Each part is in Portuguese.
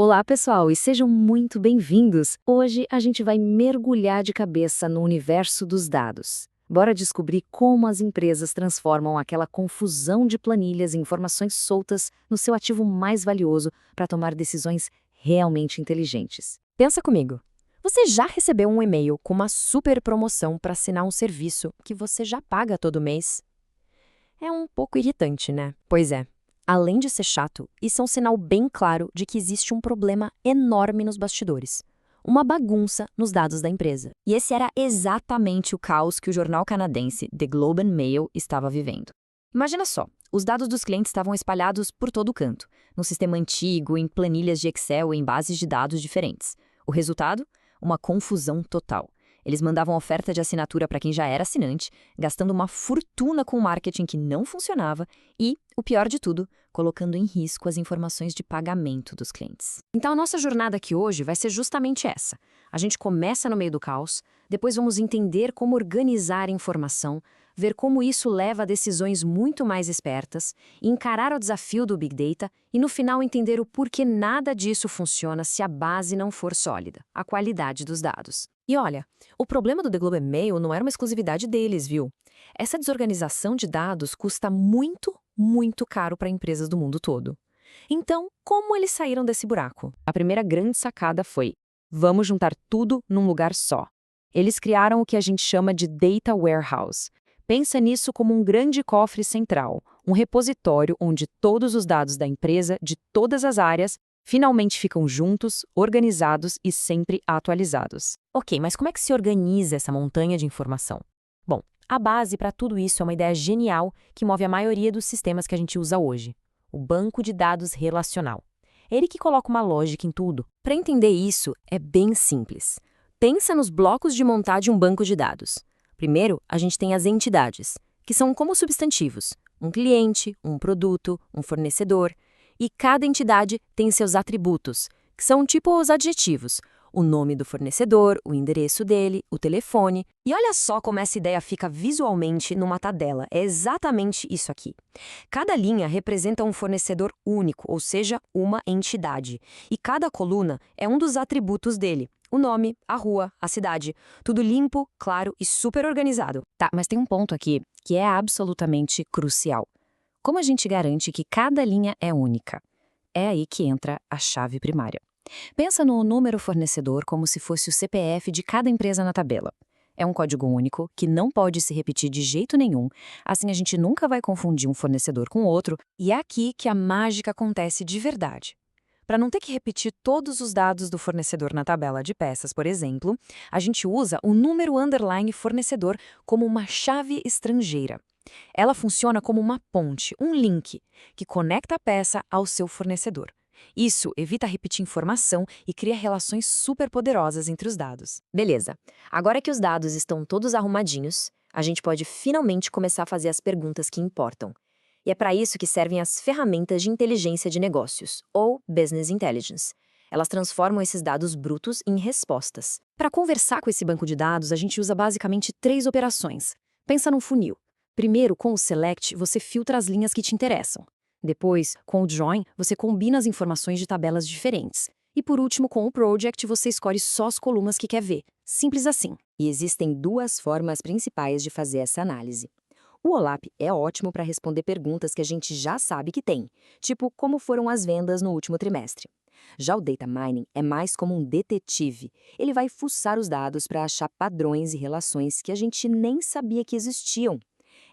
Olá, pessoal, e sejam muito bem-vindos! Hoje a gente vai mergulhar de cabeça no universo dos dados. Bora descobrir como as empresas transformam aquela confusão de planilhas e informações soltas no seu ativo mais valioso para tomar decisões realmente inteligentes. Pensa comigo. Você já recebeu um e-mail com uma super promoção para assinar um serviço que você já paga todo mês? É um pouco irritante, né? Pois é. Além de ser chato, isso é um sinal bem claro de que existe um problema enorme nos bastidores. Uma bagunça nos dados da empresa. E esse era exatamente o caos que o jornal canadense The Globe and Mail estava vivendo. Imagina só, os dados dos clientes estavam espalhados por todo o canto, num sistema antigo, em planilhas de Excel e em bases de dados diferentes. O resultado? Uma confusão total. Eles mandavam oferta de assinatura para quem já era assinante, gastando uma fortuna com marketing que não funcionava e, o pior de tudo, colocando em risco as informações de pagamento dos clientes. Então a nossa jornada aqui hoje vai ser justamente essa. A gente começa no meio do caos, depois vamos entender como organizar a informação, ver como isso leva a decisões muito mais espertas, encarar o desafio do Big Data e, no final, entender o porquê nada disso funciona se a base não for sólida, a qualidade dos dados. E olha, o problema do The Globe and Mail não era uma exclusividade deles, viu? Essa desorganização de dados custa muito, muito caro para empresas do mundo todo. Então, como eles saíram desse buraco? A primeira grande sacada foi: vamos juntar tudo num lugar só. Eles criaram o que a gente chama de Data Warehouse. Pensa nisso como um grande cofre central, um repositório onde todos os dados da empresa, de todas as áreas, finalmente ficam juntos, organizados e sempre atualizados. Ok, mas como é que se organiza essa montanha de informação? Bom, a base para tudo isso é uma ideia genial que move a maioria dos sistemas que a gente usa hoje: o banco de dados relacional. É ele que coloca uma lógica em tudo. Para entender isso, é bem simples. Pensa nos blocos de montar de um banco de dados. Primeiro, a gente tem as entidades, que são como substantivos: um cliente, um produto, um fornecedor. E cada entidade tem seus atributos, que são tipo os adjetivos: o nome do fornecedor, o endereço dele, o telefone. E olha só como essa ideia fica visualmente numa tabela. É exatamente isso aqui. Cada linha representa um fornecedor único, ou seja, uma entidade. E cada coluna é um dos atributos dele: o nome, a rua, a cidade. Tudo limpo, claro e super organizado. Tá, mas tem um ponto aqui que é absolutamente crucial. Como a gente garante que cada linha é única? É aí que entra a chave primária. Pensa no número fornecedor como se fosse o CPF de cada empresa na tabela. É um código único que não pode se repetir de jeito nenhum, assim a gente nunca vai confundir um fornecedor com outro, e é aqui que a mágica acontece de verdade. Para não ter que repetir todos os dados do fornecedor na tabela de peças, por exemplo, a gente usa o número underline fornecedor como uma chave estrangeira. Ela funciona como uma ponte, um link, que conecta a peça ao seu fornecedor. Isso evita repetir informação e cria relações superpoderosas entre os dados. Beleza. Agora que os dados estão todos arrumadinhos, a gente pode finalmente começar a fazer as perguntas que importam. E é para isso que servem as ferramentas de inteligência de negócios, ou Business Intelligence. Elas transformam esses dados brutos em respostas. Para conversar com esse banco de dados, a gente usa basicamente 3 operações. Pensa num funil. Primeiro, com o Select, você filtra as linhas que te interessam. Depois, com o Join, você combina as informações de tabelas diferentes. E por último, com o Project, você escolhe só as colunas que quer ver. Simples assim. E existem 2 formas principais de fazer essa análise. O OLAP é ótimo para responder perguntas que a gente já sabe que tem, tipo como foram as vendas no último trimestre. Já o Data Mining é mais como um detetive. Ele vai fuçar os dados para achar padrões e relações que a gente nem sabia que existiam.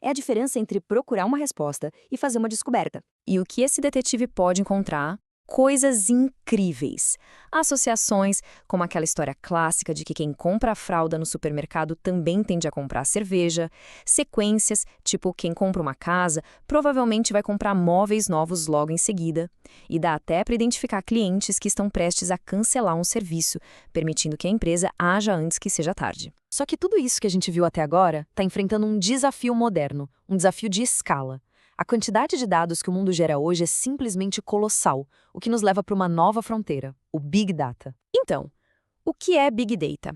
É a diferença entre procurar uma resposta e fazer uma descoberta. E o que esse detetive pode encontrar? Coisas incríveis. Associações, como aquela história clássica de que quem compra a fralda no supermercado também tende a comprar cerveja. Sequências, tipo quem compra uma casa, provavelmente vai comprar móveis novos logo em seguida. E dá até para identificar clientes que estão prestes a cancelar um serviço, permitindo que a empresa haja antes que seja tarde. Só que tudo isso que a gente viu até agora está enfrentando um desafio moderno, um desafio de escala. A quantidade de dados que o mundo gera hoje é simplesmente colossal, o que nos leva para uma nova fronteira, o Big Data. Então, o que é Big Data?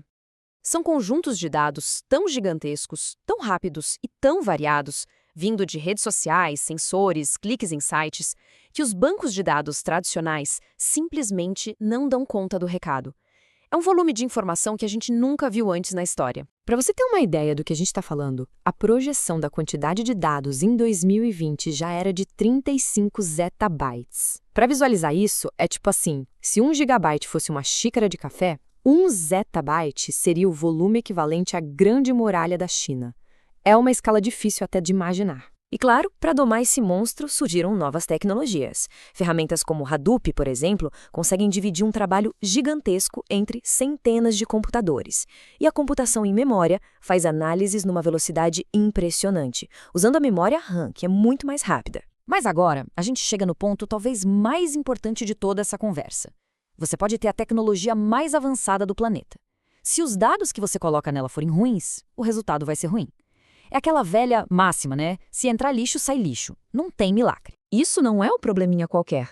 São conjuntos de dados tão gigantescos, tão rápidos e tão variados, vindo de redes sociais, sensores, cliques em sites, que os bancos de dados tradicionais simplesmente não dão conta do recado. É um volume de informação que a gente nunca viu antes na história. Para você ter uma ideia do que a gente está falando, a projeção da quantidade de dados em 2020 já era de 35 zettabytes. Para visualizar isso, é tipo assim, se 1 gigabyte fosse uma xícara de café, 1 zettabyte seria o volume equivalente à Grande Muralha da China. É uma escala difícil até de imaginar. E claro, para domar esse monstro surgiram novas tecnologias. Ferramentas como Hadoop, por exemplo, conseguem dividir um trabalho gigantesco entre centenas de computadores. E a computação em memória faz análises numa velocidade impressionante, usando a memória RAM, que é muito mais rápida. Mas agora, a gente chega no ponto talvez mais importante de toda essa conversa. Você pode ter a tecnologia mais avançada do planeta. Se os dados que você coloca nela forem ruins, o resultado vai ser ruim. É aquela velha máxima, né? Se entrar lixo, sai lixo. Não tem milagre. Isso não é um probleminha qualquer.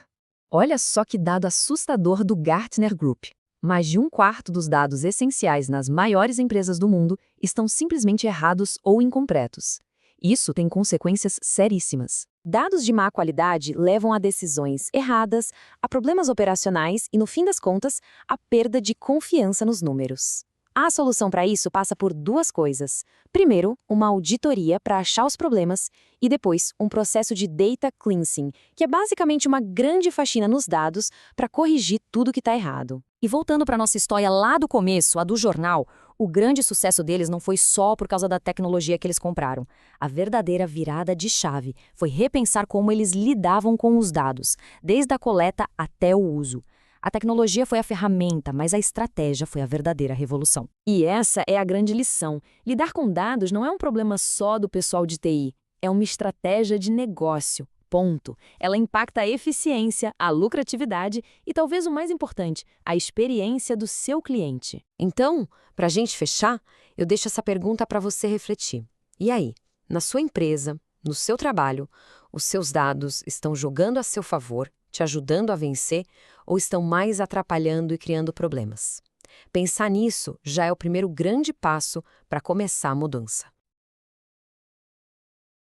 Olha só que dado assustador do Gartner Group. Mais de 1/4 dos dados essenciais nas maiores empresas do mundo estão simplesmente errados ou incompletos. Isso tem consequências seríssimas. Dados de má qualidade levam a decisões erradas, a problemas operacionais e, no fim das contas, a perda de confiança nos números. A solução para isso passa por duas coisas. Primeiro, uma auditoria para achar os problemas e depois um processo de data cleansing, que é basicamente uma grande faxina nos dados para corrigir tudo que está errado. E voltando para nossa história lá do começo, a do jornal, o grande sucesso deles não foi só por causa da tecnologia que eles compraram. A verdadeira virada de chave foi repensar como eles lidavam com os dados, desde a coleta até o uso. A tecnologia foi a ferramenta, mas a estratégia foi a verdadeira revolução. E essa é a grande lição. Lidar com dados não é um problema só do pessoal de TI, é uma estratégia de negócio. Ponto. Ela impacta a eficiência, a lucratividade e, talvez o mais importante, a experiência do seu cliente. Então, para a gente fechar, eu deixo essa pergunta para você refletir. E aí, na sua empresa, no seu trabalho, os seus dados estão jogando a seu favor, te ajudando a vencer, ou estão mais atrapalhando e criando problemas? Pensar nisso já é o primeiro grande passo para começar a mudança.